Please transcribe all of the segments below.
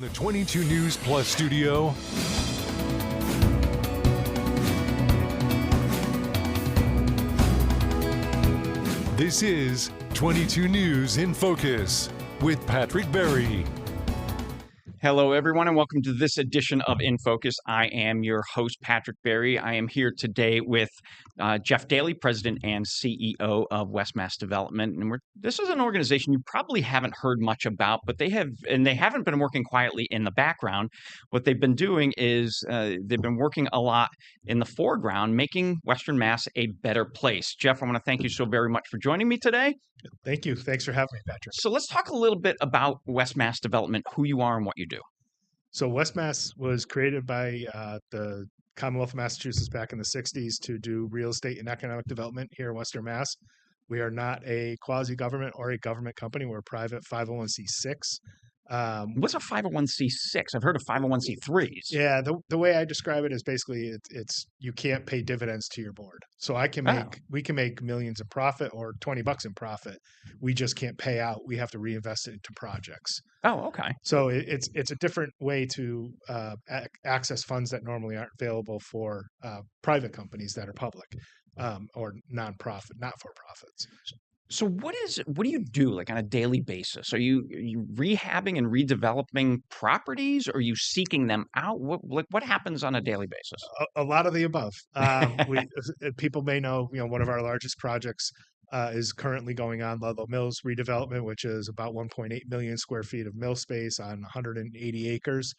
The 22 News Plus studio. This is 22 News in Focus with Patrick Berry. Hello, everyone, and welcome to this edition of InFocus. I am your host, Patrick Berry. I am here today with Jeff Daley, President and CEO of Westmass Development. And this is an organization you probably haven't heard much about, but they haven't been working quietly in the background. What they've been doing is they've been working a lot in the foreground, making Western Mass a better place. Jeff, I want to thank you so very much for joining me today. Thank you. Thanks for having me, Patrick. So let's talk a little bit about Westmass Development, who you are and what you do. So Westmass was created by the Commonwealth of Massachusetts back in the 60s to do real estate and economic development here in Western Mass. We are not a quasi-government or a government company. We're a private 501c6. What's a 501c6? I've heard of 501c3s. Yeah, the way I describe it is basically it's you can't pay dividends to your board. So we can make millions in profit or $20 in profit. We just can't pay out. We have to reinvest it into projects. Oh, okay. So it's a different way to access funds that normally aren't available for private companies that are public or nonprofit, not-for-profits. So what do you do like on a daily basis? Are you rehabbing and redeveloping properties? Or are you seeking them out? What happens on a daily basis? A lot of the above. People may know, one of our largest projects is currently going on, Ludlow Mills redevelopment, which is about 1.8 million square feet of mill space on 180 acres.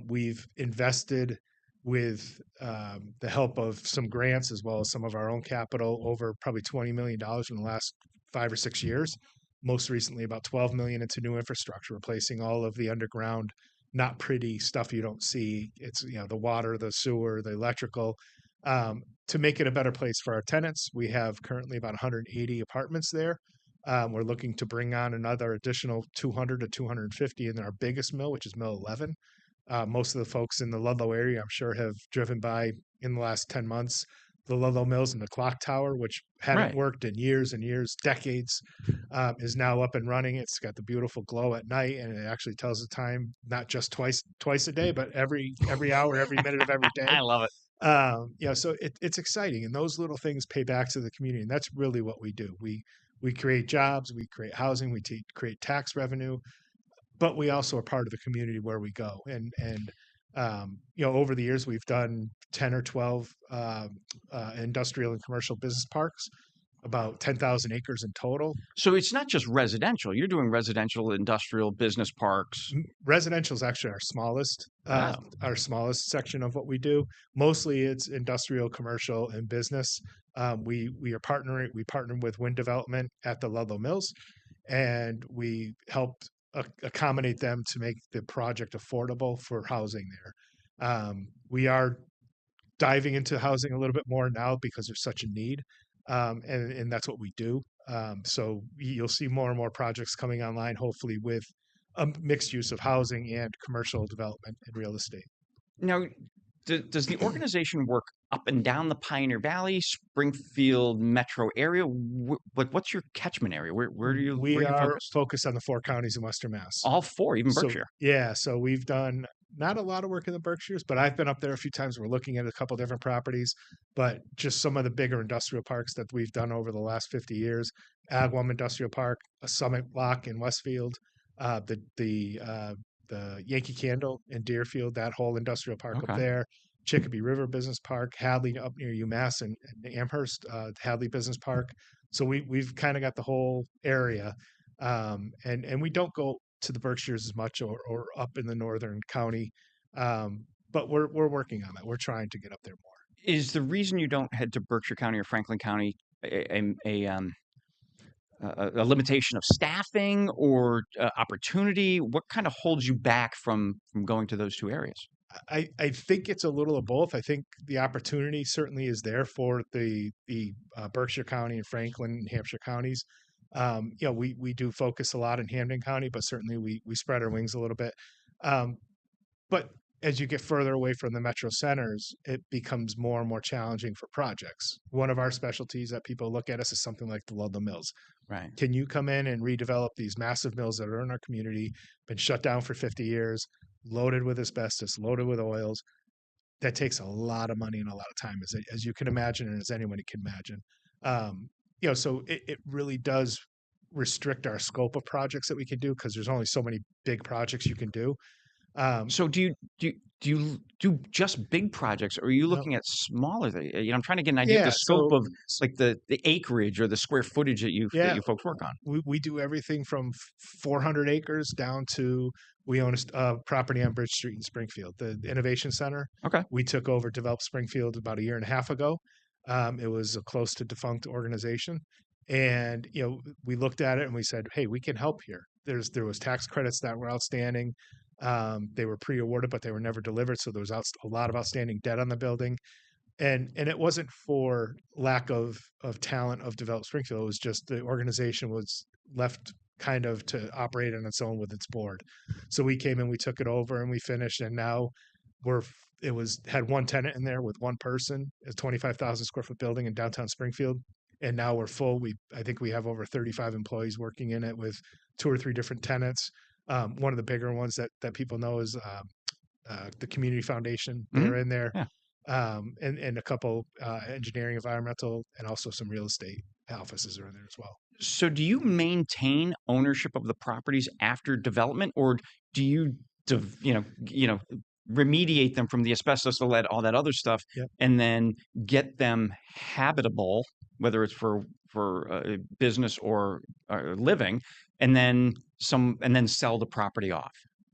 We've invested with the help of some grants as well as some of our own capital over probably $20 million in the last 5 or 6 years. Most recently, about $12 million into new infrastructure, replacing all of the underground, not pretty stuff you don't see. It's the water, the sewer, the electrical, to make it a better place for our tenants. We have currently about 180 apartments there. We're looking to bring on another additional 200 to 250 in our biggest mill, which is Mill 11. Most of the folks in the Ludlow area, I'm sure, have driven by in the last 10 months, the Ludlow Mills and the clock tower, which hadn't worked in years and years, decades, is now up and running. It's got the beautiful glow at night, and it actually tells the time, not just twice a day, but every hour, every minute of every day. I love it. So it's exciting, and those little things pay back to the community, and that's really what we do. We create jobs, we create housing, we create tax revenue, but we also are part of the community where we go. And over the years, we've done 10 or 12 industrial and commercial business parks, about 10,000 acres in total. So it's not just residential. You're doing residential, industrial, business parks. Residential is actually our smallest section of what we do. Mostly it's industrial, commercial, and business. We partner with wind development at the Ludlow Mills, and we help accommodate them to make the project affordable for housing there. We are diving into housing a little bit more now because there's such a need, and that's what we do. So you'll see more and more projects coming online, hopefully with a mixed use of housing and commercial development and real estate. Now, does the organization work up and down the Pioneer Valley, Springfield metro area? What's your catchment area? Where do you? We are focused on the 4 counties in Western Mass. All 4, even Berkshire. So we've done not a lot of work in the Berkshires, but I've been up there a few times. We're looking at a couple different properties, but just some of the bigger industrial parks that we've done over the last 50 years. Agawam Industrial Park, a Summit Block in Westfield, the Yankee Candle in Deerfield, that whole industrial park up there. Chicopee River Business Park, Hadley up near UMass, and Amherst, Hadley Business Park. So we've kind of got the whole area, and we don't go to the Berkshires as much or up in the northern county, but we're working on that. We're trying to get up there more. Is the reason you don't head to Berkshire County or Franklin County a limitation of staffing or opportunity? What kind of holds you back from going to those 2 areas? I think it's a little of both. I think the opportunity certainly is there for the Berkshire County and Franklin and Hampshire counties. We do focus a lot in Hampden County, but certainly we spread our wings a little bit. But as you get further away from the metro centers, it becomes more and more challenging for projects. One of our specialties that people look at us is something like the Ludlow Mills. Right. Can you come in and redevelop these massive mills that are in our community, been shut down for 50 years, loaded with asbestos, loaded with oils? That takes a lot of money and a lot of time, as you can imagine, and as anybody can imagine. So it really does restrict our scope of projects that we can do because there's only so many big projects you can do. So do you do just big projects, or are you No, looking at smaller? I'm trying to get an idea of the yeah, scope of like the acreage or the square footage that yeah, you folks work on. we do everything from 400 acres down to we own a property on Bridge Street in Springfield, the Innovation Center. Okay. We took over, developed Springfield about a year and a half ago. It was a close to defunct organization. And, we looked at it and we said, hey, we can help here. There was tax credits that were outstanding. They were pre-awarded, but they were never delivered. So there was a lot of outstanding debt on the building. And it wasn't for lack of talent of Develop Springfield. It was just the organization was left kind of to operate on its own with its board. So we came in, we took it over, and we finished. And now had one tenant in there with one person, a 25,000 square foot building in downtown Springfield. And now we're full. I think we have over 35 employees working in it with 2 or 3 different tenants. One of the bigger ones that people know is the Community Foundation. They're in there. Yeah. And a couple engineering, environmental, and also some real estate offices are in there as well. So do you maintain ownership of the properties after development, or do you, remediate them from the asbestos, the lead, all that other stuff, Yep. and then get them habitable, whether it's for business or living, and then sell the property off?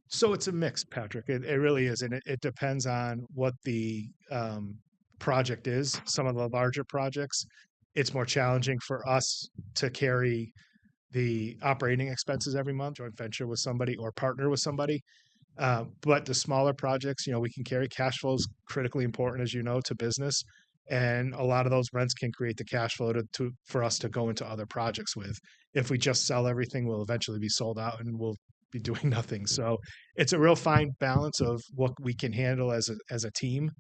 So it's a mix, Patrick. It really is, and it depends on what the project is. Some of the larger projects, it's more challenging for us to carry the operating expenses every month, joint venture with somebody or partner with somebody. But the smaller projects, we can carry. Cash flow is critically important, as you know, to business. And a lot of those rents can create the cash flow for us to go into other projects with. If we just sell everything, we'll eventually be sold out and we'll be doing nothing. So it's a real fine balance of what we can handle as a team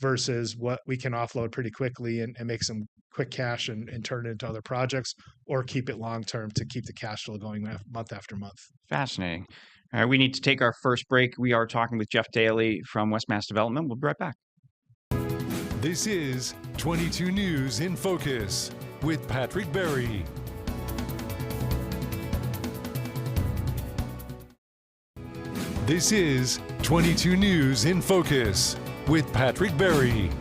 versus what we can offload pretty quickly and make some quick cash and turn it into other projects, or keep it long term to keep the cash flow going month after month. Fascinating. All right, we need to take our first break. We are talking with Jeff Daley from Westmass Development. We'll be right back. This is 22 News in Focus with Patrick Berry. This is 22 News in Focus with Patrick Berry.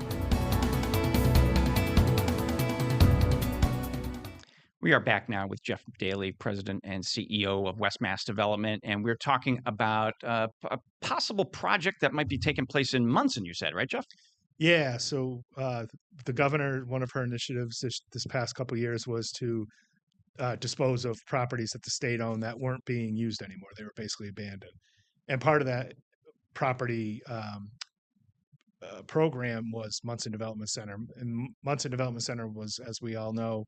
We are back now with Jeff Daley, President and CEO of Westmass Development, and we're talking about a possible project that might be taking place in Munson, you said, right, Jeff? Yeah. So the governor, one of her initiatives this past couple of years was to dispose of properties that the state owned that weren't being used anymore. They were basically abandoned. And part of that property program was Munson Development Center. And Munson Development Center was, as we all know,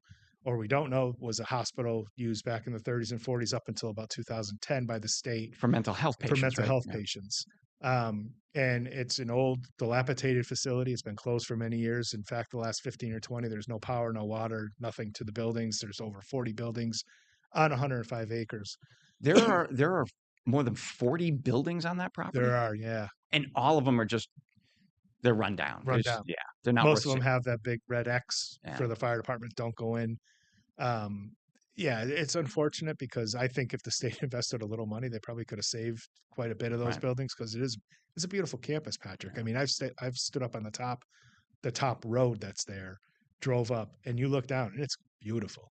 or we don't know, was a hospital used back in the 30s and 40s up until about 2010 by the state for mental health patients. Patients. And it's an old, dilapidated facility. It's been closed for many years. In fact, the last 15 or 20, there's no power, no water, nothing to the buildings. There's over 40 buildings on 105 acres. There are more than 40 buildings on that property? There are, yeah. And all of them are they're run down. Yeah, they're not. Most of them have that big red X for the fire department. Don't go in. Yeah, it's unfortunate because I think if the state invested a little money, they probably could have saved quite a bit of those buildings, because it's a beautiful campus, Patrick. I mean, I've stood up on the top road that's there, drove up, and you look down and it's beautiful.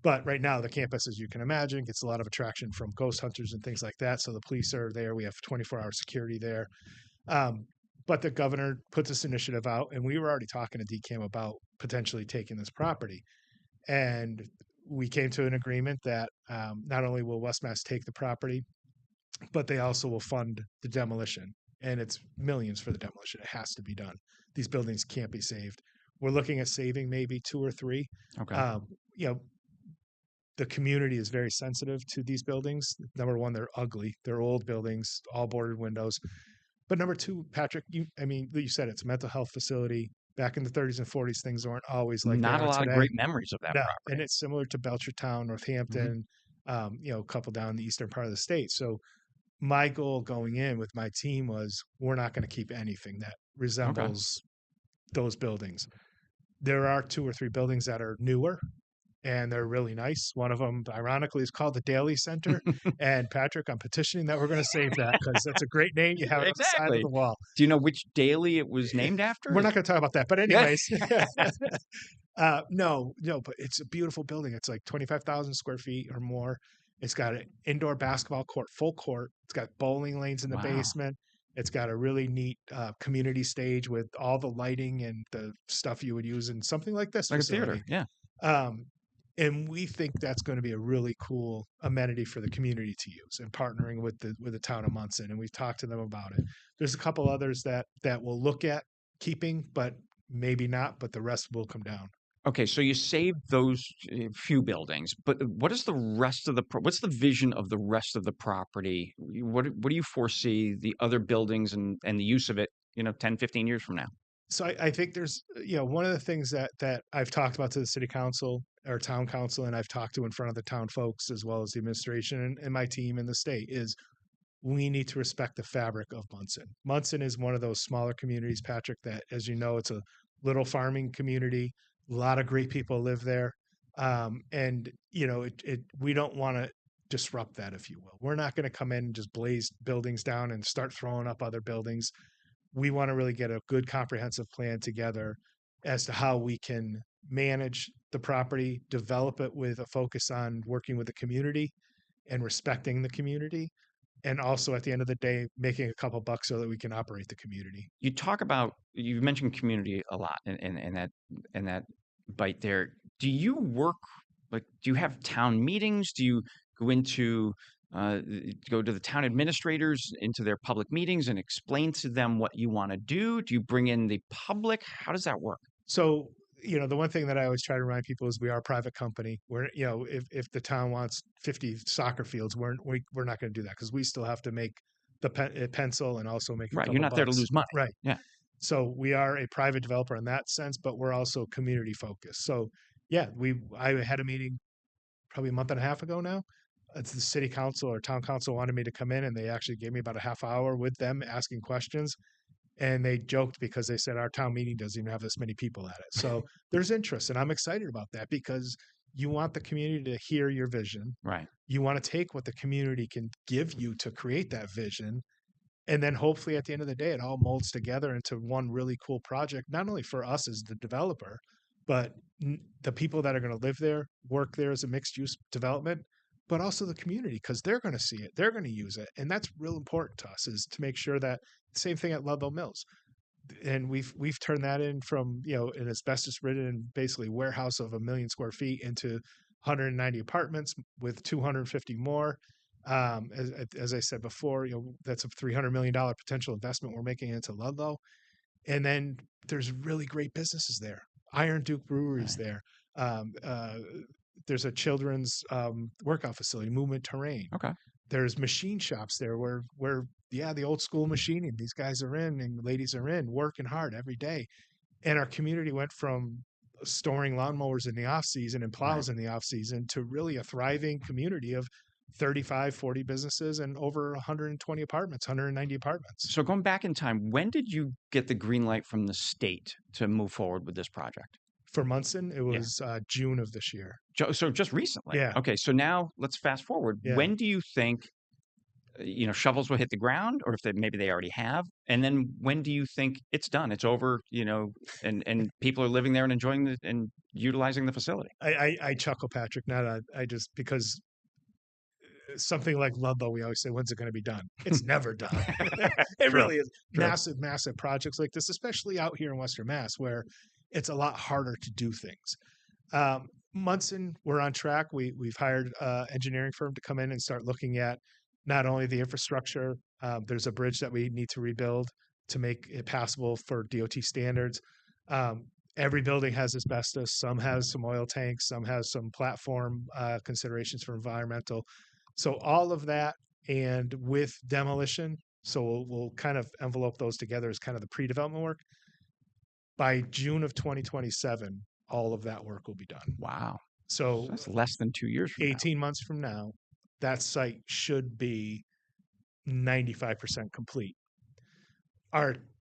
But right now, the campus, as you can imagine, gets a lot of attraction from ghost hunters and things like that. So the police are there. We have 24-hour security there. But the governor put this initiative out, and we were already talking to DCAM about potentially taking this property. And we came to an agreement that not only will Westmass take the property, but they also will fund the demolition. And it's millions for the demolition. It has to be done. These buildings can't be saved. We're looking at saving maybe 2 or 3. Okay. The community is very sensitive to these buildings. Number one, they're ugly. They're old buildings, all boarded windows. But number two, Patrick, you said it's a mental health facility. Back in the 30s and 40s, things weren't always like Not they a are lot today. of great memories of that No, property. and it's similar to Belchertown, Northampton, a couple down the eastern part of the state. So my goal going in with my team was we're not going to keep anything that resembles those buildings. There are 2 or 3 buildings that are newer and they're really nice. One of them, ironically, is called the Daley Center. And Patrick, I'm petitioning that we're going to save that because that's a great name. You have it on the side of Exactly. the wall. Do you know which Daley it was named after? We're not going to talk about that. But anyways, no, but it's a beautiful building. It's like 25,000 square feet or more. It's got an indoor basketball court, full court. It's got bowling lanes in the Wow. basement. It's got a really neat community stage with all the lighting and the stuff you would use in something like this Like facility. a theater, yeah. And we think that's going to be a really cool amenity for the community to use, and partnering with the town of Munson. And we've talked to them about it. There's a couple others that we'll look at keeping, but maybe not. But the rest will come down. Okay, so you saved those few buildings, but what is the rest of what's the vision of the rest of the property? What do you foresee the other buildings and the use of it, 10, 15 years from now? So I think there's, one of the things that I've talked about to the city council or town council, and I've talked to in front of the town folks as well as the administration and my team in the state, is we need to respect the fabric of Munson. Munson is one of those smaller communities, Patrick, that, as you know, it's a little farming community. A lot of great people live there. And, we don't want to disrupt that, if you will. We're not going to come in and just blaze buildings down and start throwing up other buildings. We want to really get a good comprehensive plan together as to how we can manage the property, develop it with a focus on working with the community and respecting the community. And also at the end of the day, making a couple bucks so that we can operate the community. You mentioned community a lot in that bite there. Do you have town meetings? Do you go to the town administrators into their public meetings and explain to them what you want to do? Do you bring in the public? How does that work? So, the one thing that I always try to remind people is we are a private company. We're, if the town wants 50 soccer fields, we're not going to do that because we still have to make the pencil and also make right. You're not there to lose money. Right. Yeah. So we are a private developer in that sense, but we're also community focused. So yeah, I had a meeting probably a month and a half ago now. It's the city council or town council wanted me to come in, and they actually gave me about a half hour with them asking questions. And they joked because they said our town meeting doesn't even have this many people at it. So there's interest, and I'm excited about that because you want the community to hear your vision. Right. You want to take what the community can give you to create that vision. And then hopefully at the end of the day, it all molds together into one really cool project, not only for us as the developer, but the people that are going to live there, work there as a mixed use development, but also the community, because they're going to see it, they're going to use it. And that's real important to us, is to make sure that same thing at Ludlow Mills. And we've turned that in from, an asbestos ridden basically warehouse of 1 million square feet into 190 apartments with 250 more. As I said before, that's a $300 million potential investment we're making into Ludlow. And then there's really great businesses there. Iron Duke Brewery's Right. there. There's a children's workout facility, Movement Terrain. Okay. There's machine shops there where the old school machining, these guys are in and ladies are in, working hard every day. And our community went from storing lawnmowers in the off season and plows in the off season to really a thriving community of 35, 40 businesses and over 120 apartments, 190 apartments. So going back in time, when did you get the green light from the state to move forward with this project? For Munson, it was June of this year. So just recently. Yeah. Okay. So now let's fast forward. Yeah. When do you think, shovels will hit the ground, or if maybe they already have? And then when do you think it's done? It's over, and people are living there and enjoying and utilizing the facility? I chuckle, Patrick, because something like Ludlow, we always say, when's it going to be done? It's never done. It really is. True. Massive projects like this, especially out here in Western Mass, where it's a lot harder to do things. Munson, we're on track. We've hired an engineering firm to come in and start looking at not only the infrastructure. There's a bridge that we need to rebuild to make it passable for DOT standards. Every building has asbestos. Some has some oil tanks. Some has some platform considerations for environmental. So all of that, and with demolition, So we'll kind of envelope those together as kind of the pre-development work. By June of 2027, all of that work will be done. Wow. So So that's less than 2 years from now. 18 months from now, that site should be 95% complete.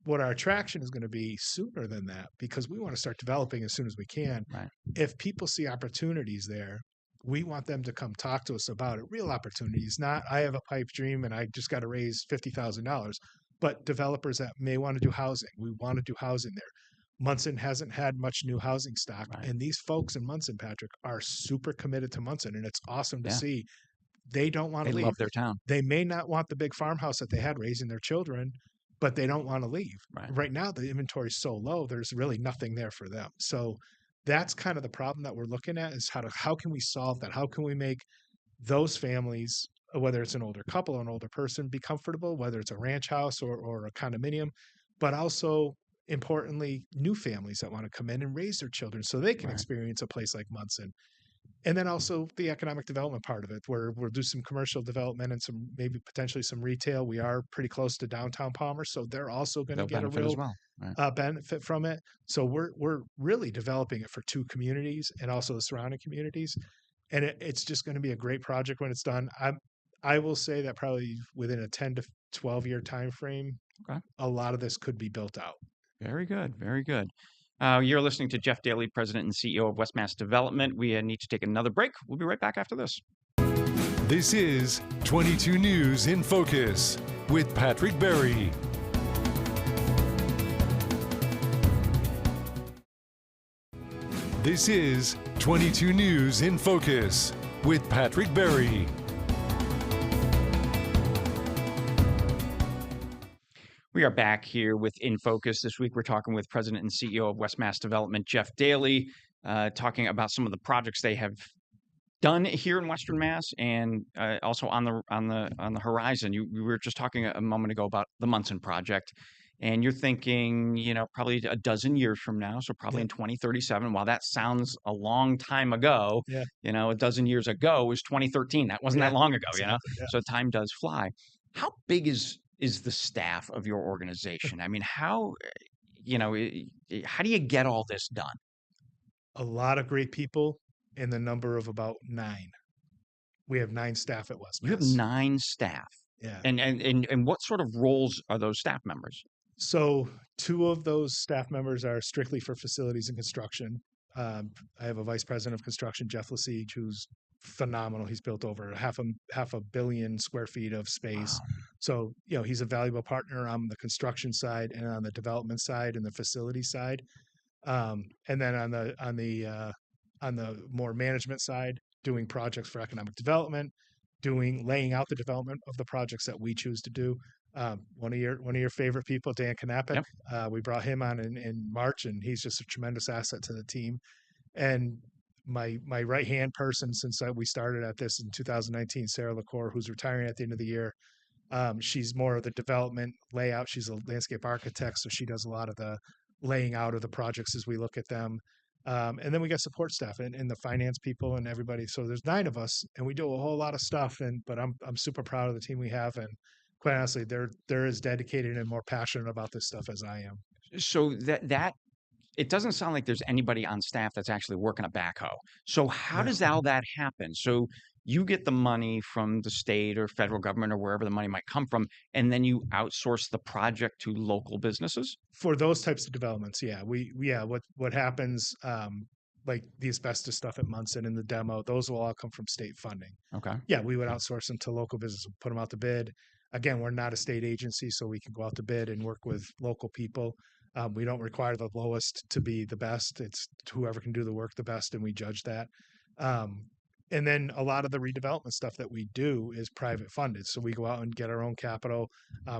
What our attraction is going to be sooner than that, because we want to start developing as soon as we can. Right. If people see opportunities there, we want them to come talk to us about it. Real opportunities, not I have a pipe dream and I just got to raise $50,000, but developers that may want to do housing. We want to do housing there. Munson hasn't had much new housing stock, Right. and these folks in Munson, Patrick, are super committed to Munson, and it's awesome to Yeah. see. They don't want They to leave. love their town. They may not want the big farmhouse that they had raising their children, but they don't want to leave. Right now, the inventory is so low, there's really nothing there for them. So that's kind of the problem that we're looking at, is how can we solve that? How can we make those families, whether it's an older couple or an older person, be comfortable, whether it's a ranch house or a condominium, but also importantly, new families that want to come in and raise their children so they can Right. experience a place like Munson. And then also the economic development part of it, where we'll do some commercial development and some maybe potentially some retail. We are pretty close to downtown Palmer, so they're also going to They'll get a benefit real as well. Right. benefit from it. So we're really developing it for two communities and also the surrounding communities, and it's just going to be a great project when it's done. I will say that probably within a 10 to 12-year time frame, Okay. a lot of this could be built out. Very good. Very good. You're listening to Jeff Daley, President and CEO of Westmass Development. We need to take another break. We'll be right back after this. This is 22 News in Focus with Patrick Berry. This is 22 News in Focus with Patrick Berry. We are back here with InFocus. This week, we're talking with President and CEO of Westmass Development, Jeff Daley, talking about some of the projects they have done here in Western Mass, and also on the horizon. We were just talking a moment ago about the Munson project, and you're thinking, probably a dozen years from now, so probably in 2037. While that sounds a long time ago, a dozen years ago was 2013. That wasn't that long ago, exactly, So time does fly. How big is the staff of your organization? I mean, how do you get all this done? A lot of great people in the number of about 9. We have 9 staff at Westmass. You have 9 staff. Yeah. And what sort of roles are those staff members? So 2 of those staff members are strictly for facilities and construction. I have a vice president of construction, Jeff Lesage, who's phenomenal. He's built over half a billion square feet of space. Wow. So, he's a valuable partner on the construction side and on the development side and the facility side. And then on the more management side, doing projects for economic development, laying out the development of the projects that we choose to do. One of your favorite people, Dan Knappich, we brought him on in March, and he's just a tremendous asset to the team. And my right-hand person since we started at this in 2019, Sarah LaCour, who's retiring at the end of the year. She's more of the development layout. She's a landscape architect, so she does a lot of the laying out of the projects as we look at them. And then we got support staff and the finance people and everybody. So there's 9 of us, and we do a whole lot of stuff. But I'm super proud of the team we have, and quite honestly, they're as dedicated and more passionate about this stuff as I am. So that it doesn't sound like there's anybody on staff that's actually working a backhoe. So how does all that happen? So you get the money from the state or federal government or wherever the money might come from, and then you outsource the project to local businesses? For those types of developments, what happens, like the asbestos stuff at Munson and the demo, those will all come from state funding. Okay. Yeah, we would outsource them to local businesses, put them out to bid. Again, we're not a state agency, so we can go out to bid and work with local people. We don't require the lowest to be the best. It's whoever can do the work the best, and we judge that. And then a lot of the redevelopment stuff that we do is private funded. So we go out and get our own capital,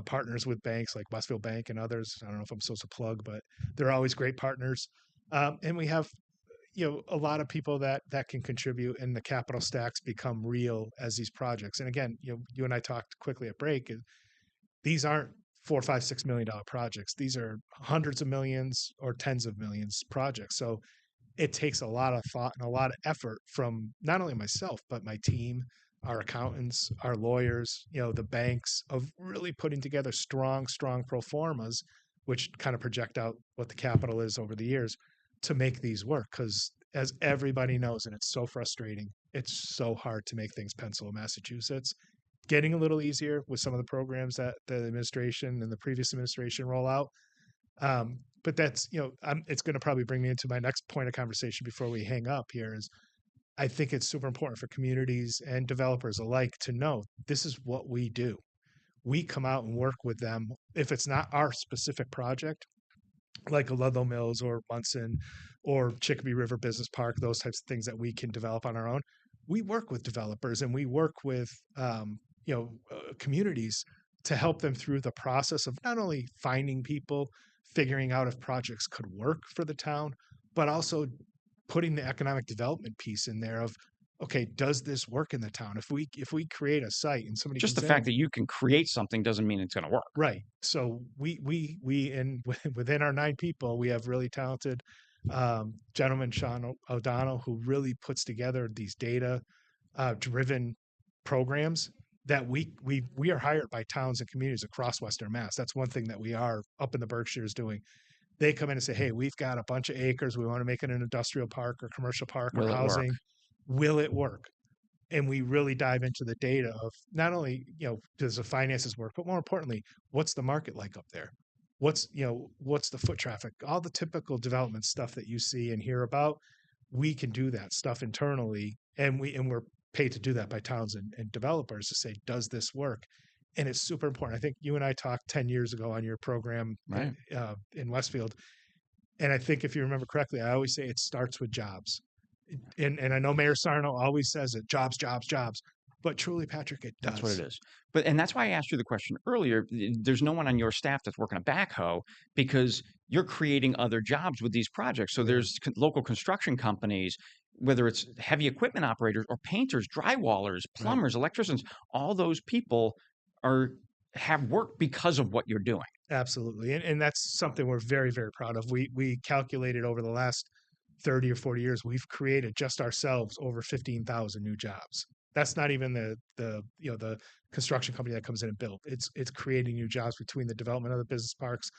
partners with banks like Westfield Bank and others. I don't know if I'm supposed to plug, but they're always great partners. And we have, a lot of people that can contribute, and the capital stacks become real as these projects. And again, you and I talked quickly at break. These aren't $4, $5, $6 million projects. These are hundreds of millions or tens of millions projects. So it takes a lot of thought and a lot of effort from not only myself, but my team, our accountants, our lawyers, the banks, of really putting together strong pro formas, which kind of project out what the capital is over the years to make these work. Because as everybody knows, and it's so frustrating, it's so hard to make things pencil in Massachusetts. Getting a little easier with some of the programs that the administration and the previous administration roll out. But that's, it's going to probably bring me into my next point of conversation before we hang up here is I think it's super important for communities and developers alike to know this is what we do. We come out and work with them. If it's not our specific project, like a Ludlow Mills or Munson or Chicopee River Business Park, those types of things that we can develop on our own, we work with developers and we work with communities to help them through the process of not only finding people, figuring out if projects could work for the town, but also putting the economic development piece in there of, okay, does this work in the town? If we create a site and somebody just the fact that you can create something doesn't mean it's going to work. Right. So we within our 9 people, we have really talented gentleman, Sean O'Donnell, who really puts together these data driven programs that we are hired by towns and communities across Western Mass. That's one thing that we are up in the Berkshires doing. They come in and say, hey, we've got a bunch of acres. We want to make it an industrial park or commercial park or housing. Will it work? And we really dive into the data of not only, does the finances work, but more importantly, what's the market like up there? What's the foot traffic? All the typical development stuff that you see and hear about, we can do that stuff internally. And we're paid to do that by towns and developers to say, does this work? And it's super important. I think you and I talked 10 years ago on your program right. in Westfield. And I think if you remember correctly, I always say it starts with jobs. And I know Mayor Sarno always says it, jobs. But truly, Patrick, it does. That's what it is. And that's why I asked you the question earlier. There's no one on your staff that's working a backhoe because you're creating other jobs with these projects. So there's local construction companies, whether it's heavy equipment operators or painters, drywallers, plumbers, electricians, all those people have work because of what you're doing. Absolutely. And that's something we're very, very proud of. We calculated over the last 30 or 40 years, we've created just ourselves over 15,000 new jobs. That's not even the construction company that comes in and builds. It's creating new jobs between the development of the business parks,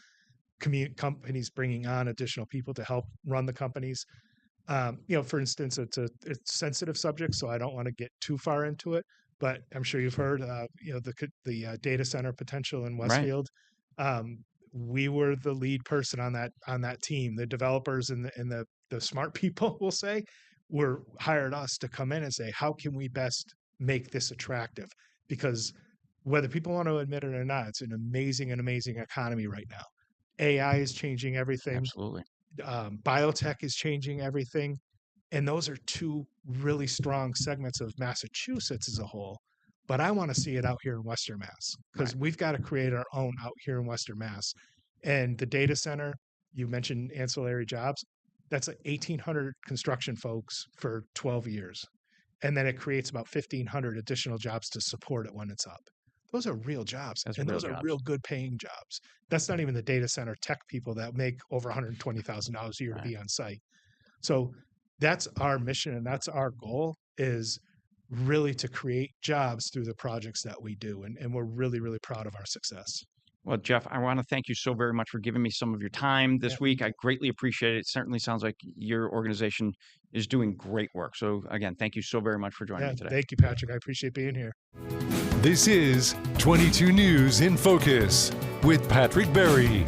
companies bringing on additional people to help run the companies. For instance, it's a sensitive subject, so I don't want to get too far into it. But I'm sure you've heard, the data center potential in Westfield. Right. We were the lead person on that team. The developers and the smart people, we'll say, hired us to come in and say, how can we best make this attractive? Because whether people want to admit it or not, it's an amazing economy right now. AI is changing everything. Absolutely. Biotech is changing everything. And those are 2 really strong segments of Massachusetts as a whole. But I want to see it out here in Western Mass because we've got to create our own out here in Western Mass. And the data center, you mentioned ancillary jobs, that's like 1,800 construction folks for 12 years. And then it creates about 1,500 additional jobs to support it when it's up. Those are real jobs. Those are real good paying jobs. That's not even the data center tech people that make over $120,000 a year to be on site. So that's our mission and that's our goal, is really to create jobs through the projects that we do. And we're really, really proud of our success. Well, Jeff, I want to thank you so very much for giving me some of your time this week. I greatly appreciate it. It certainly sounds like your organization is doing great work. So again, thank you so very much for joining me today. Thank you, Patrick. I appreciate being here. This is 22 News in Focus with Patrick Berry.